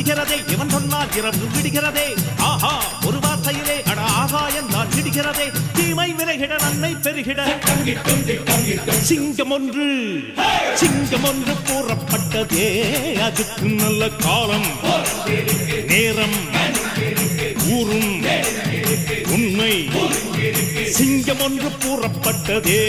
விடுகிறதே இவன் சொன்னால் இரவு விடுகிறதே ஆஹா ஒரு வார்த்தையிலே அட ஆகாயம் தான் விடுகிறதே தீமை விலகிட நன்மை பெருகிட சிங்கம் ஒன்று கூறப்பட்டதே அதுக்கு நல்ல காலம் நேரம் ஊரும் உண்மை சிங்கம் ஒன்று கூறப்பட்டதே